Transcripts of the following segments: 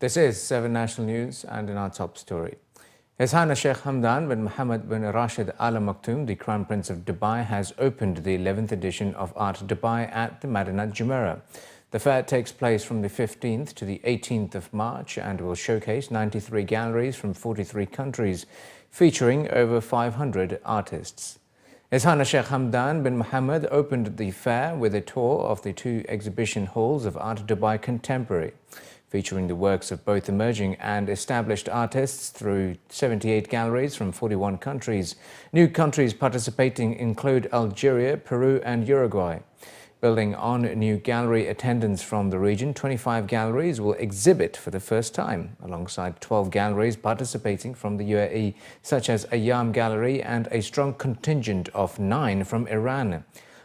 This is 7 National News, and in our top story. His Highness Sheikh Hamdan bin Mohammed bin Rashid Al Maktoum, the Crown Prince of Dubai, has opened the 11th edition of Art Dubai at the Madinat Jumeirah. The fair takes place from the 15th to the 18th of March and will showcase 93 galleries from 43 countries, featuring over 500 artists. His Highness Sheikh Hamdan bin Mohammed opened the fair with a tour of the 2 exhibition halls of Art Dubai Contemporary, featuring the works of both emerging and established artists through 78 galleries from 41 countries. New countries participating include Algeria, Peru and Uruguay. Building on new gallery attendance from the region, 25 galleries will exhibit for the first time, alongside 12 galleries participating from the UAE, such as Ayyam Gallery and a strong contingent of 9 from Iran.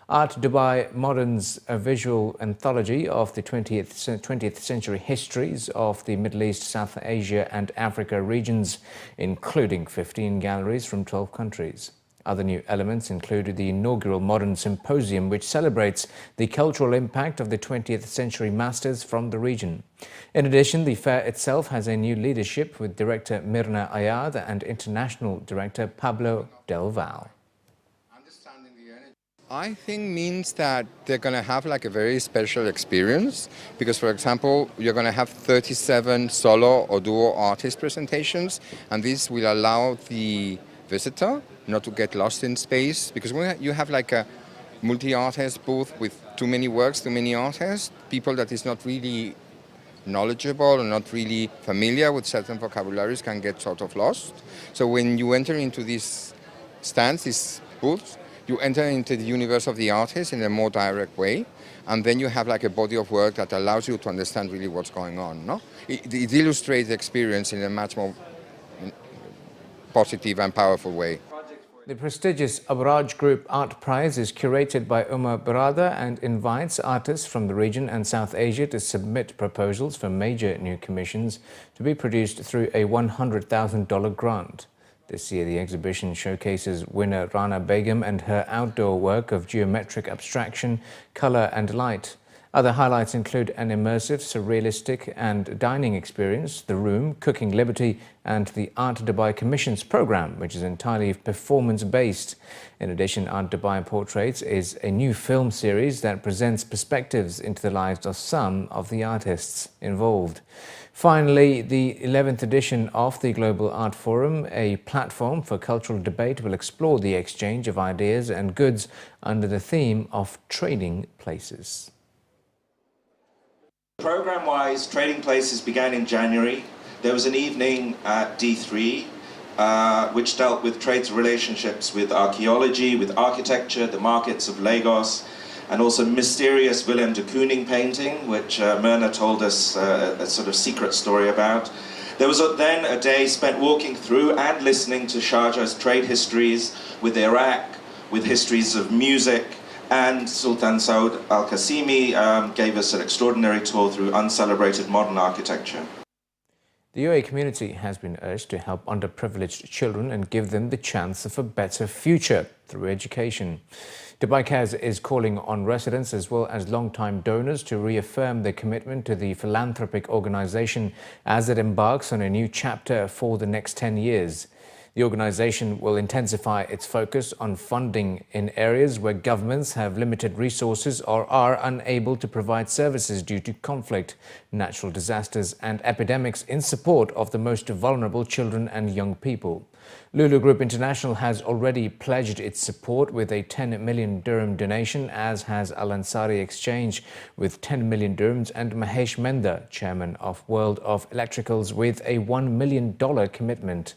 Art Dubai Moderns, a visual anthology of the 20th century histories of the Middle East, South Asia and Africa regions, including 15 galleries from 12 countries. Other new elements included the inaugural Modern Symposium, which celebrates the cultural impact of the 20th century masters from the region. In addition, the fair itself has a new leadership with Director Mirna Ayad and International Director Pablo Del Val. I think means that they're going to have like a very special experience because, for example, you're going to have 37 solo or duo artist presentations, and this will allow the visitor not to get lost in space, because when you have like a multi-artist booth with too many works, too many artists, people that is not really knowledgeable or not really familiar with certain vocabularies can get sort of lost. So when you enter into these stands, these booths, you enter into the universe of the artist in a more direct way, and then you have like a body of work that allows you to understand really what's going on. No? It illustrates the experience in a much more positive and powerful way. The prestigious Abraaj Group Art Prize is curated by Umar Barada and invites artists from the region and South Asia to submit proposals for major new commissions to be produced through a $100,000 grant. This year, the exhibition showcases winner Rana Begum and her outdoor work of geometric abstraction, color and light. Other highlights include an immersive, surrealistic and dining experience, The Room, Cooking Liberty and the Art Dubai Commissions program, which is entirely performance-based. In addition, Art Dubai Portraits is a new film series that presents perspectives into the lives of some of the artists involved. Finally, the 11th edition of the Global Art Forum, a platform for cultural debate, will explore the exchange of ideas and goods under the theme of trading places. Program-wise, Trading Places began in January. There was an evening at D3 which dealt with trades relationships with archaeology, with architecture, the markets of Lagos, and also mysterious Willem de Kooning painting, which Myrna told us a sort of secret story about. There was then a day spent walking through and listening to Sharjah's trade histories with Iraq, with histories of music, and Sultan Saud Al-Qasimi gave us an extraordinary tour through uncelebrated modern architecture. The UAE community has been urged to help underprivileged children and give them the chance of a better future through education. Dubai Cares is calling on residents as well as long-time donors to reaffirm their commitment to the philanthropic organization as it embarks on a new chapter for the next 10 years. The organization will intensify its focus on funding in areas where governments have limited resources or are unable to provide services due to conflict, natural disasters and epidemics in support of the most vulnerable children and young people. Lulu Group International has already pledged its support with a 10 million dirham donation, as has Al Ansari Exchange with 10 million dirhams and Mahesh Menda, chairman of World of Electricals, with a $1 million commitment.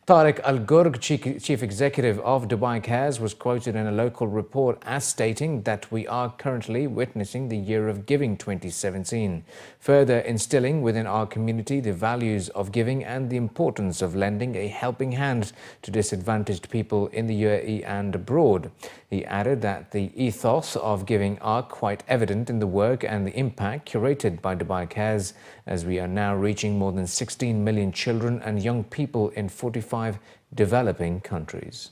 Tariq Al Ghurg, chief executive of Dubai Cares, was quoted in a local report as stating that we are currently witnessing the Year of Giving 2017, further instilling within our community the values of giving and the importance of lending a helping hand to disadvantaged people in the UAE and abroad. He added that the ethos of giving are quite evident in the work and the impact curated by Dubai Cares, as we are now reaching more than 16 million children and young people in 45 developing countries.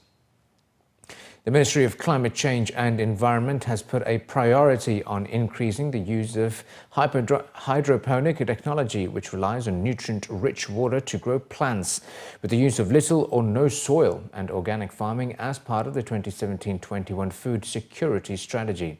The Ministry of Climate Change and Environment has put a priority on increasing the use of hydroponic technology, which relies on nutrient-rich water to grow plants, with the use of little or no soil, and organic farming as part of the 2017-21 Food Security Strategy.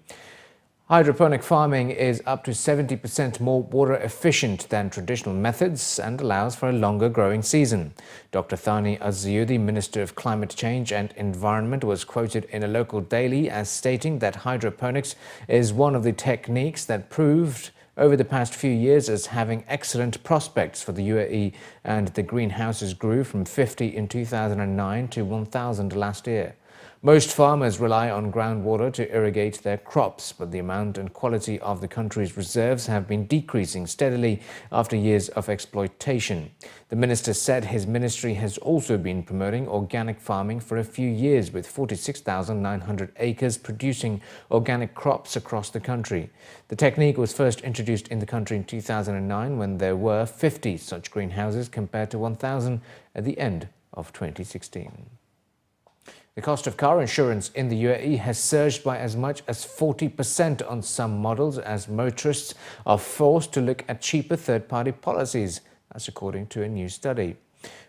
Hydroponic farming is up to 70% more water efficient than traditional methods and allows for a longer growing season. Dr. Thani Az-Ziyudi, Minister of Climate Change and Environment, was quoted in a local daily as stating that hydroponics is one of the techniques that proved over the past few years as having excellent prospects for the UAE, and the greenhouses grew from 50 in 2009 to 1,000 last year. Most farmers rely on groundwater to irrigate their crops, but the amount and quality of the country's reserves have been decreasing steadily after years of exploitation. The minister said his ministry has also been promoting organic farming for a few years, with 46,900 acres producing organic crops across the country. The technique was first introduced in the country in 2009 when there were 50 such greenhouses compared to 1,000 at the end of 2016. The cost of car insurance in the UAE has surged by as much as 40% on some models as motorists are forced to look at cheaper third-party policies. That's according to a new study.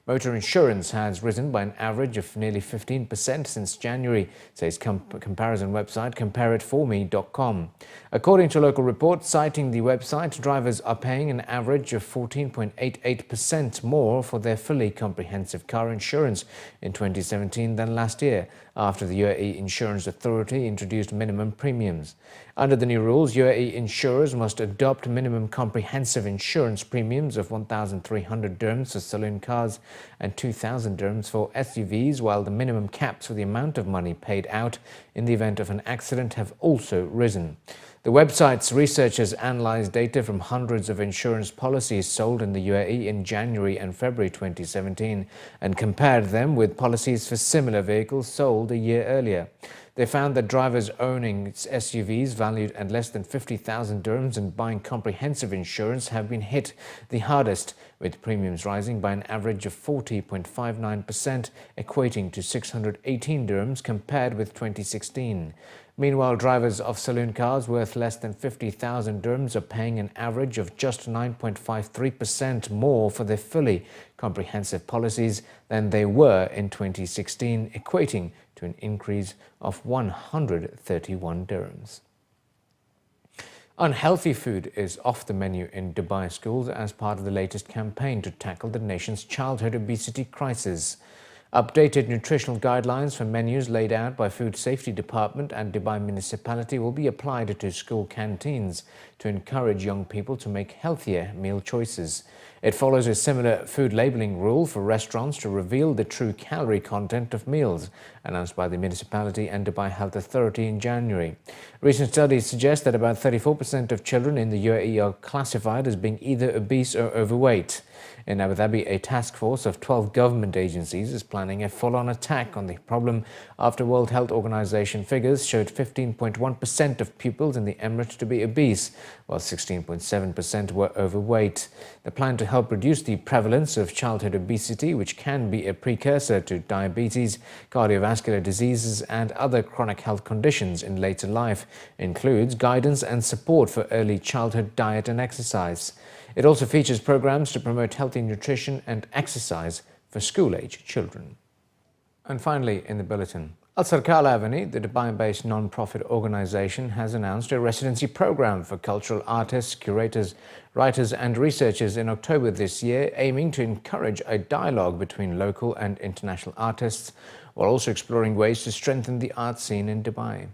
Motor insurance has risen by an average of nearly 15% since January, says comparison website compareitforme.com. According to a local report citing the website, drivers are paying an average of 14.88% more for their fully comprehensive car insurance in 2017 than last year, after the UAE Insurance Authority introduced minimum premiums. Under the new rules, UAE insurers must adopt minimum comprehensive insurance premiums of 1,300 dirhams for saloon cars and 2,000 dirhams for SUVs, while the minimum caps for the amount of money paid out in the event of an accident have also risen. The website's researchers analyzed data from hundreds of insurance policies sold in the UAE in January and February 2017 and compared them with policies for similar vehicles sold a year earlier. They found that drivers owning SUVs valued at less than 50,000 dirhams and buying comprehensive insurance have been hit the hardest, with premiums rising by an average of 40.59%, equating to 618 dirhams compared with 2016. Meanwhile, drivers of saloon cars worth less than 50,000 dirhams are paying an average of just 9.53% more for their fully comprehensive policies than they were in 2016, equating to an increase of 131 dirhams. Unhealthy food is off the menu in Dubai schools as part of the latest campaign to tackle the nation's childhood obesity crisis. Updated nutritional guidelines for menus laid out by Food Safety Department and Dubai Municipality will be applied to school canteens to encourage young people to make healthier meal choices. It follows a similar food labelling rule for restaurants to reveal the true calorie content of meals, announced by the municipality and Dubai Health Authority in January. Recent studies suggest that about 34% of children in the UAE are classified as being either obese or overweight. In Abu Dhabi, a task force of 12 government agencies is planning a full-on attack on the problem after World Health Organization figures showed 15.1% of pupils in the emirate to be obese, while 16.7% were overweight. The plan to help reduce the prevalence of childhood obesity, which can be a precursor to diabetes, cardiovascular diseases and other chronic health conditions in later life, includes guidance and support for early childhood diet and exercise. It also features programs to promote healthy nutrition and exercise for school-age children. And finally, in the bulletin, Alserkal Avenue, the Dubai-based non-profit organization, has announced a residency program for cultural artists, curators, writers and researchers in October this year, aiming to encourage a dialogue between local and international artists, while also exploring ways to strengthen the art scene in Dubai.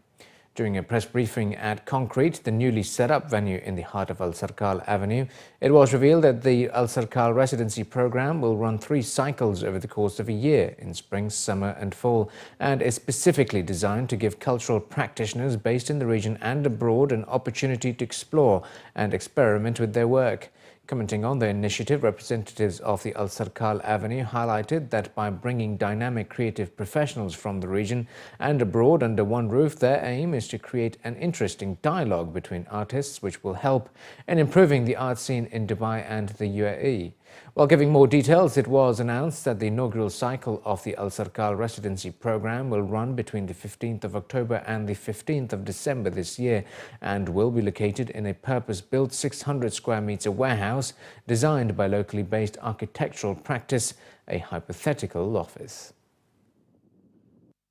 During a press briefing at Concrete, the newly set-up venue in the heart of Alserkal Avenue, it was revealed that the Alserkal residency program will run 3 cycles over the course of a year in spring, summer and fall, and is specifically designed to give cultural practitioners based in the region and abroad an opportunity to explore and experiment with their work. Commenting on the initiative, representatives of the Alserkal Avenue highlighted that by bringing dynamic creative professionals from the region and abroad under one roof, their aim is to create an interesting dialogue between artists which will help in improving the art scene in Dubai and the UAE. While giving more details, it was announced that the inaugural cycle of the Alserkal residency program will run between the 15th of October and the 15th of December this year and will be located in a purpose-built 600 square meter warehouse designed by locally based architectural practice, a hypothetical office.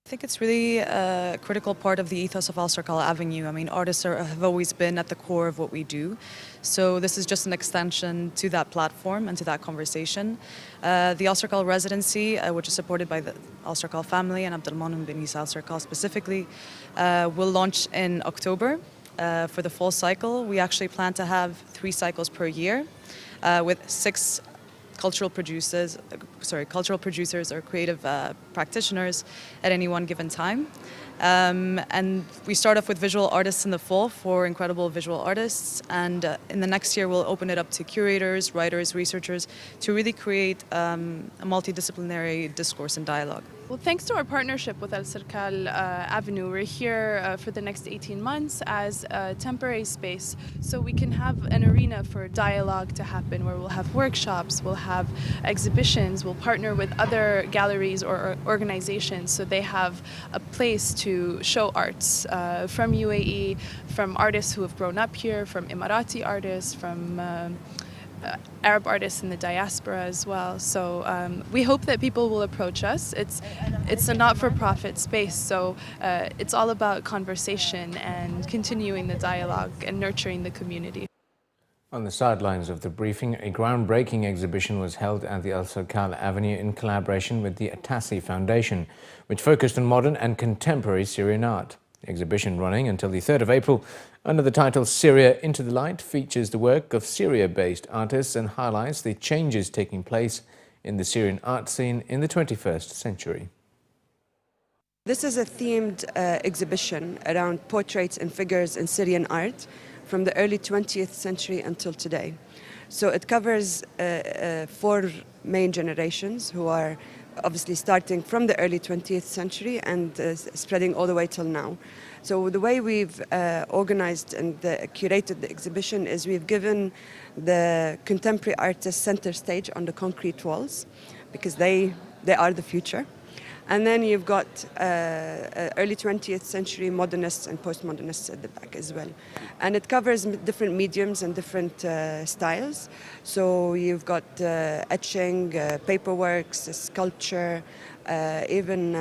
I think it's really a critical part of the ethos of Alserkal Avenue. I mean, artists have always been at the core of what we do. So this is just an extension to that platform and to that conversation. The Alserkal residency, which is supported by the Alserkal family and Abdelmonem bin Isa Alserkal specifically, will launch in October for the full cycle. We actually plan to have 3 cycles per year with 6 cultural producers or creative practitioners at any one given time. And we start off with visual artists in the fall, 4 incredible visual artists, and in the next year we'll open it up to curators, writers, researchers to really create a multidisciplinary discourse and dialogue. Well, thanks to our partnership with Alserkal Avenue, we're here for the next 18 months as a temporary space so we can have an arena for dialogue to happen where we'll have workshops, we'll have exhibitions, we'll partner with other galleries or organizations so they have a place to show arts from UAE, from artists who have grown up here, from Emirati artists, from Arab artists in the diaspora as well. So we hope that people will approach us. It's a not-for-profit space, so it's all about conversation and continuing the dialogue and nurturing the community. On the sidelines of the briefing, a groundbreaking exhibition was held at the Alserkal Avenue in collaboration with the Atassi Foundation, which focused on modern and contemporary Syrian art. The exhibition, running until the 3rd of April, under the title Syria Into the Light, features the work of Syria-based artists and highlights the changes taking place in the Syrian art scene in the 21st century. This is a themed exhibition around portraits and figures in Syrian art from the early 20th century until today. So it covers 4 main generations who are obviously starting from the early 20th century and spreading all the way till now. So the way we've organized and curated the exhibition is we've given the contemporary artists center stage on the concrete walls because they are the future. And then you've got early 20th century modernists and postmodernists at the back as well. And it covers different mediums and different styles. So you've got etching, paperworks, sculpture, even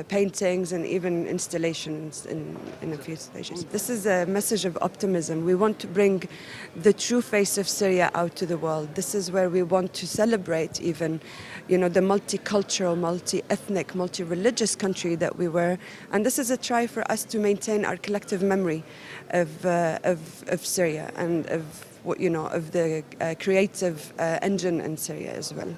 paintings and even installations in a few stages. This is a message of optimism. We want to bring the true face of Syria out to the world. This is where we want to celebrate even, the multicultural, multi-ethnic, multi-religious country that we were. And this is a try for us to maintain our collective memory of Syria and of the creative engine in Syria as well.